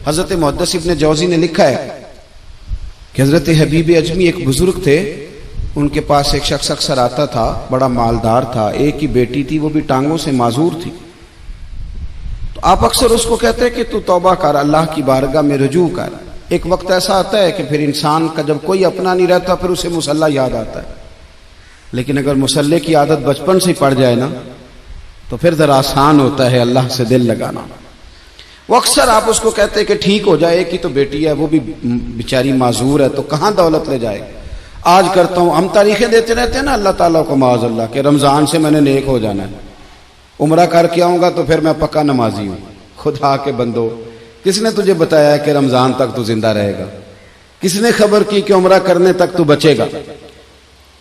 हजरत मुहद्दिस इब्न जौजी ने लिखा है कि हजरत हबीब अजमी एक बुजुर्ग थे, उनके पास एक शख्स अक्सर आता था, बड़ा मालदार था, एक ही बेटी थी, वो भी टांगों से माजूर थी। तो आप अक्सर उसको कहते कि तू तौबा कर, अल्लाह की बारगाह में रुजू कर। एक वक्त ऐसा आता है कि फिर इंसान का जब कोई अपना नहीं रहता फिर उसे मुसल्ला याद आता है, लेकिन अगर मुसल्ले की आदत बचपन से पड़ जाए ना तो फिर जरा आसान होता है अल्लाह से दिल लगाना। वो अक्सर आप उसको कहते कि ठीक हो जाए, कि तो बेटी है, वो भी बेचारी माजूर है, तो कहाँ दौलत ले जाएगी। आज करता हूँ, हम तारीखें देते रहते हैं ना अल्लाह ताला को माज़अल्लाह के रमजान से मैंने नेक हो जाना है, उम्रा करके आऊंगा तो फिर मैं पक्का नमाजी हूं। खुदा के बंदो, किसने तुझे बताया कि रमजान तक तू जिंदा रहेगा? किसने खबर की कि उम्रा करने तक तू बचेगा?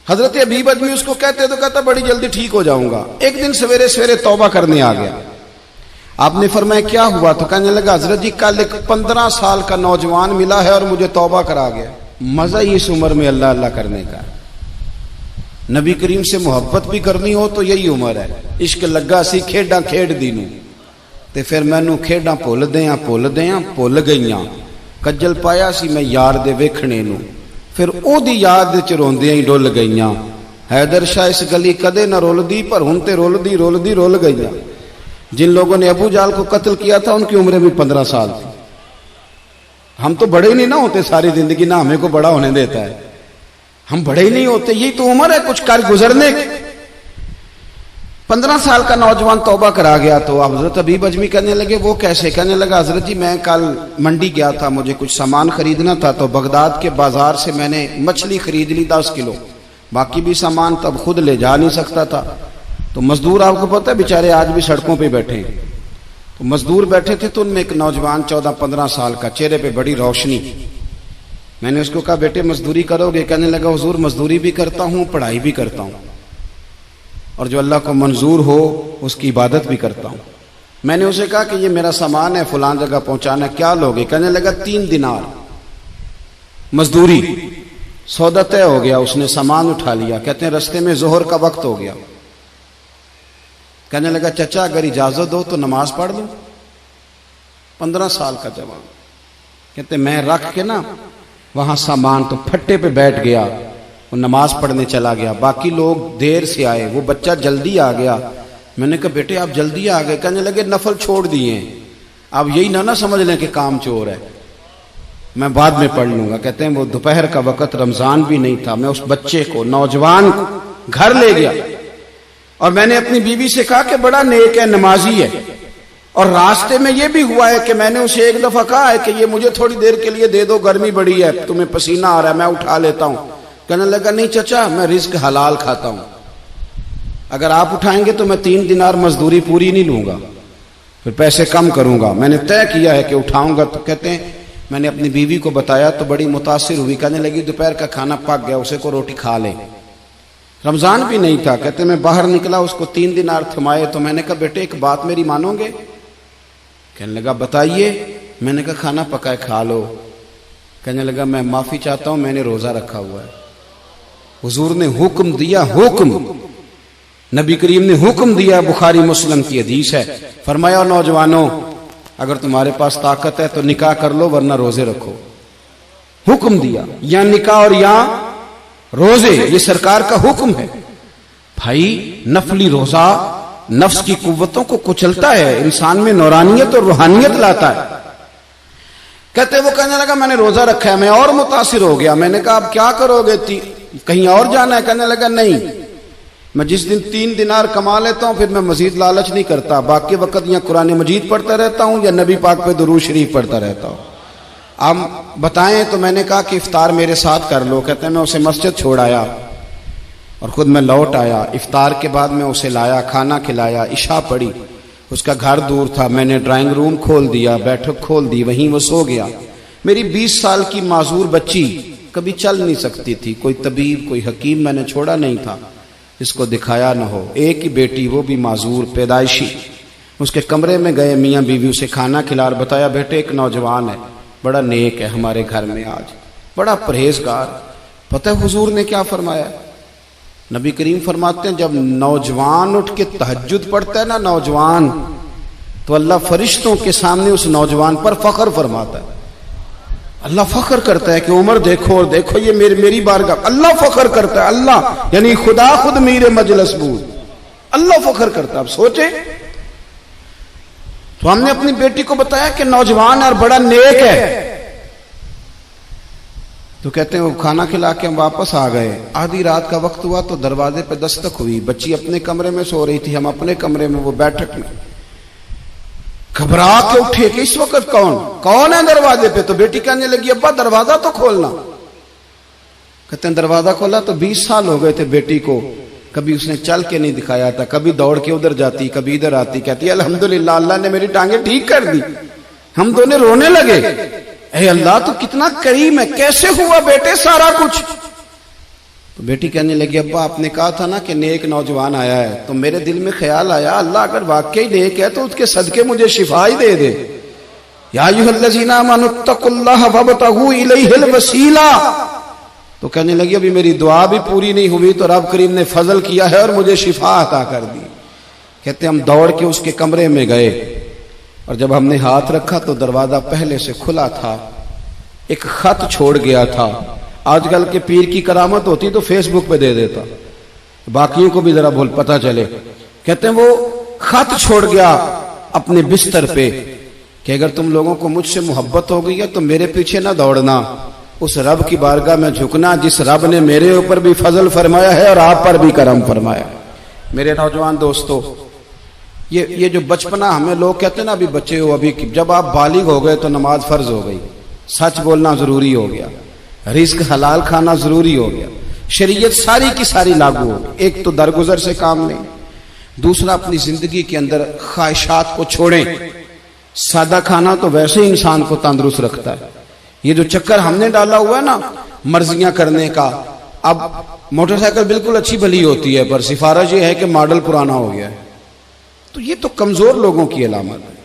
हजरत हबीब अजमी उसको कहते तो कहता बड़ी जल्दी ठीक हो जाऊंगा। एक दिन सवेरे सवेरे तौबा करने आ गया। आपने फरमाया क्या हुआ? तो कहने लगा हजरत जी कल एक 15 साल का नौजवान मिला है और मुझे तौबा करा गया। मजा ही इस उम्र में अल्लाह अल्लाह करने का। नबी करीम से मोहब्बत भी करनी हो तो यही उम्र है। इश्क लगा सी खेडा खेड दी नूं ते फिर मैनू खेडा भुल गईयां। कज्जल पाया सी मैं यार दे वेखणे नूं, फिर ओदी याद च रोंदियां ही डुल गईयां। हैदर शाह इस गली कदे न रुलदी, पर हुण ते रुल गईयां। जिन लोगों ने अबू जाल को कत्ल किया था उनकी उम्र भी 15 साल थी। हम तो बड़े ही नहीं ना होते सारी जिंदगी, ना हमें को बड़ा होने देता है, हम बड़े ही नहीं होते। यही तो उम्र है कुछ कर गुजरने की। 15 साल का नौजवान तौबा करा गया। तो हजरत हबीब अजमी कहने लगे वो कैसे? कहने लगा हजरत जी मैं कल मंडी गया था, मुझे कुछ सामान खरीदना था, तो बगदाद के बाजार से मैंने मछली खरीद ली 10 किलो, बाकी भी सामान तब खुद ले जा नहीं सकता था। तो मजदूर आपको पता है बेचारे आज भी सड़कों पे बैठे हैं। तो मजदूर बैठे थे तो उनमें एक नौजवान 14-15 साल का, चेहरे पे बड़ी रोशनी। मैंने उसको कहा बेटे मजदूरी करोगे? कहने लगा हुजूर मजदूरी भी करता हूं, पढ़ाई भी करता हूं, और जो अल्लाह को मंजूर हो उसकी इबादत भी करता हूं। मैंने उसे कहा कि ये मेरा सामान है, फलां जगह पहुंचाना है, क्या लोगे? कहने लगा 3 दिनार मजदूरी। सौदा तय हो गया, उसने सामान उठा लिया। कहते हैं रस्ते में जोहर का वक्त हो गया। कहने लगा चचा अगर इजाजत दो तो नमाज पढ़ लूं। 15 साल का जवान। कहते मैं रख के ना वहां सामान तो फट्टे पे बैठ गया, वो नमाज पढ़ने चला गया। बाकी लोग देर से आए, वो बच्चा जल्दी आ गया। मैंने कहा बेटे आप जल्दी आ गए? कहने लगे नफल छोड़ दिए, अब यही ना समझ लें कि काम चोर है, मैं बाद में पढ़ लूंगा। कहते हैं वो दोपहर का वक्त, रमजान भी नहीं था। मैं उस बच्चे को, नौजवान को घर ले गया और मैंने अपनी बीवी से कहा कि बड़ा नेक है, नमाजी है। और रास्ते में यह भी हुआ है कि मैंने उसे एक दफा कहा है कि ये मुझे थोड़ी देर के लिए दे दो, गर्मी बड़ी है, तुम्हें पसीना आ रहा है, मैं उठा लेता हूं। कहने लगा नहीं चचा मैं रिस्क हलाल खाता हूं, अगर आप उठाएंगे तो मैं 3 दिनार मजदूरी पूरी नहीं लूंगा, फिर पैसे कम करूंगा। मैंने तय किया है कि उठाऊंगा। तो कहते हैं मैंने अपनी बीवी को बताया तो बड़ी मुतासिर हुई। कहने लगी दोपहर का खाना पक गया, उसे को रोटी खा ले। रमजान भी नहीं था। कहते मैं बाहर निकला, उसको 3 दिनार थमाए। तो मैंने कहा बेटे एक बात मेरी मानोगे? कहने लगा बताइए। मैंने कहा खाना पकाए खा लो। कहने लगा मैं माफी चाहता हूं, मैंने रोजा रखा हुआ है। हुजूर ने हुक्म दिया, हुक्म, नबी करीम ने हुक्म दिया, बुखारी मुस्लिम की हदीस है। फरमाया नौजवानों अगर तुम्हारे पास ताकत है तो निकाह कर लो, वरना रोजे रखो। हुक्म दिया, या निकाह और या रोजे, ये सरकार का हुक्म है। भाई नफली रोजा नफ्स की कुव्वतों को कुचलता है, इंसान में नौरानियत और रूहानियत लाता है। कहते वो कहने लगा मैंने रोजा रखा है। मैं और मुतासिर हो गया। मैंने कहा अब क्या करोगे? कहीं और जाना है? कहने लगा नहीं, मैं जिस दिन 3 दिनार कमा लेता हूं फिर मैं मजीद लालच नहीं करता, बाकी वक्त या कुरान मजीद पढ़ता रहता हूं या नबी पाक पे दुरूद शरीफ पढ़ता रहता हूं। आप बताएं। तो मैंने कहा कि इफ्तार मेरे साथ कर लो। कहते हैं मैं उसे मस्जिद छोड़ आया और खुद मैं लौट आया। इफ्तार के बाद मैं उसे लाया, खाना खिलाया, इशा पढ़ी। उसका घर दूर था, मैंने ड्राइंग रूम खोल दिया, बैठक खोल दी, वहीं वो सो गया। मेरी 20 साल की माजूर बच्ची कभी चल नहीं सकती थी, कोई तबीब कोई हकीम मैंने छोड़ा नहीं था इसको दिखाया न हो। एक ही बेटी, वो भी माजूर पैदाइशी। उसके कमरे में गए, मियाँ बीवी उसे खाना खिला, बताया बेटे एक नौजवान है, बड़ा नेक है हमारे घर में, आज बड़ा परहेजगार। पता है हुजूर ने क्या फरमाया? नबी करीम फरमाते हैं जब नौजवान उठ के तहज्जुद पढ़ता है ना, नौजवान तो अल्लाह फरिश्तों के सामने उस नौजवान पर फख्र फरमाता है। अल्लाह फख्र करता है कि उमर देखो और देखो ये मेरी बारगाह। अल्लाह फख्र करता है, अल्लाह यानी खुदा खुद मीर मजलिस बूद, अल्लाह फख्र करता है। अब सोचे, तो हमने अपनी बेटी को बताया कि नौजवान और बड़ा नेक है, तो कहते हैं वो खाना खिला के हम वापस आ गए। आधी रात का वक्त हुआ तो दरवाजे पे दस्तक हुई। बच्ची अपने कमरे में सो रही थी, हम अपने कमरे में, वो बैठक में। घबरा के उठे कि इस वक्त कौन है दरवाजे पे? तो बेटी कहने लगी अब्बा दरवाजा तो खोलना। कहते हैं दरवाजा खोला तो 20 साल हो गए थे बेटी को, कभी उसने चल के नहीं दिखाया था, कभी दौड़ के उधर जाती, कभी इधर आती। कहती अल्हम्दुलिल्लाह अल्लाह ने मेरी टांगे ठीक कर दी। हम दोनों रोने लगे, ए अल्लाह तू कितना करीम है, कैसे हुआ बेटे सारा कुछ? तो बेटी कहने लगी अब्बा आपने कहा था ना कि नेक नौजवान आया है, तो मेरे दिल में ख्याल आया अल्लाह अगर वाकई नेक है तो उसके सदके मुझे शिफा ही दे दे। या अय्युहल्लज़ीना आमनुत्तकुल्लाह वब्तगू इलैहिल वसीला। तो कहने लगी अभी मेरी दुआ भी पूरी नहीं हुई तो रब करीम ने फजल किया है और मुझे शिफा अता कर दी। कहते हम दौड़ के उसके कमरे में गए और जब हमने हाथ रखा तो दरवाजा पहले से खुला था, एक खत छोड़ गया था। आजकल के पीर की करामत होती तो फेसबुक पे दे देता, बाकियों को भी जरा भूल पता चले। कहते हैं वो खत छोड़ गया अपने बिस्तर पे कि अगर तुम लोगों को मुझसे मोहब्बत हो गई है तो मेरे पीछे ना दौड़ना, उस रब की बारगाह में झुकना जिस रब ने मेरे ऊपर भी फजल फरमाया है और आप पर भी करम फरमाया। मेरे नौजवान दोस्तों, ये जो बचपना हमें लोग कहते हैं ना अभी बच्चे हो, अभी जब आप बालिग हो गए तो नमाज फर्ज हो गई, सच बोलना जरूरी हो गया, रिस्क हलाल खाना जरूरी हो गया, शरीयत सारी की सारी लागू हो गई। एक तो दरगुजर से काम लें, दूसरा अपनी जिंदगी के अंदर ख्वाहिशात को छोड़ें। सादा खाना तो वैसे ही इंसान को तंदुरुस्त रखता है। ये जो चक्कर हमने डाला हुआ है ना मर्जियां करने का, अब मोटरसाइकिल बिल्कुल अच्छी भली होती है पर सिफारिश ये है कि मॉडल पुराना हो गया है, तो ये तो कमजोर लोगों की अलामत है।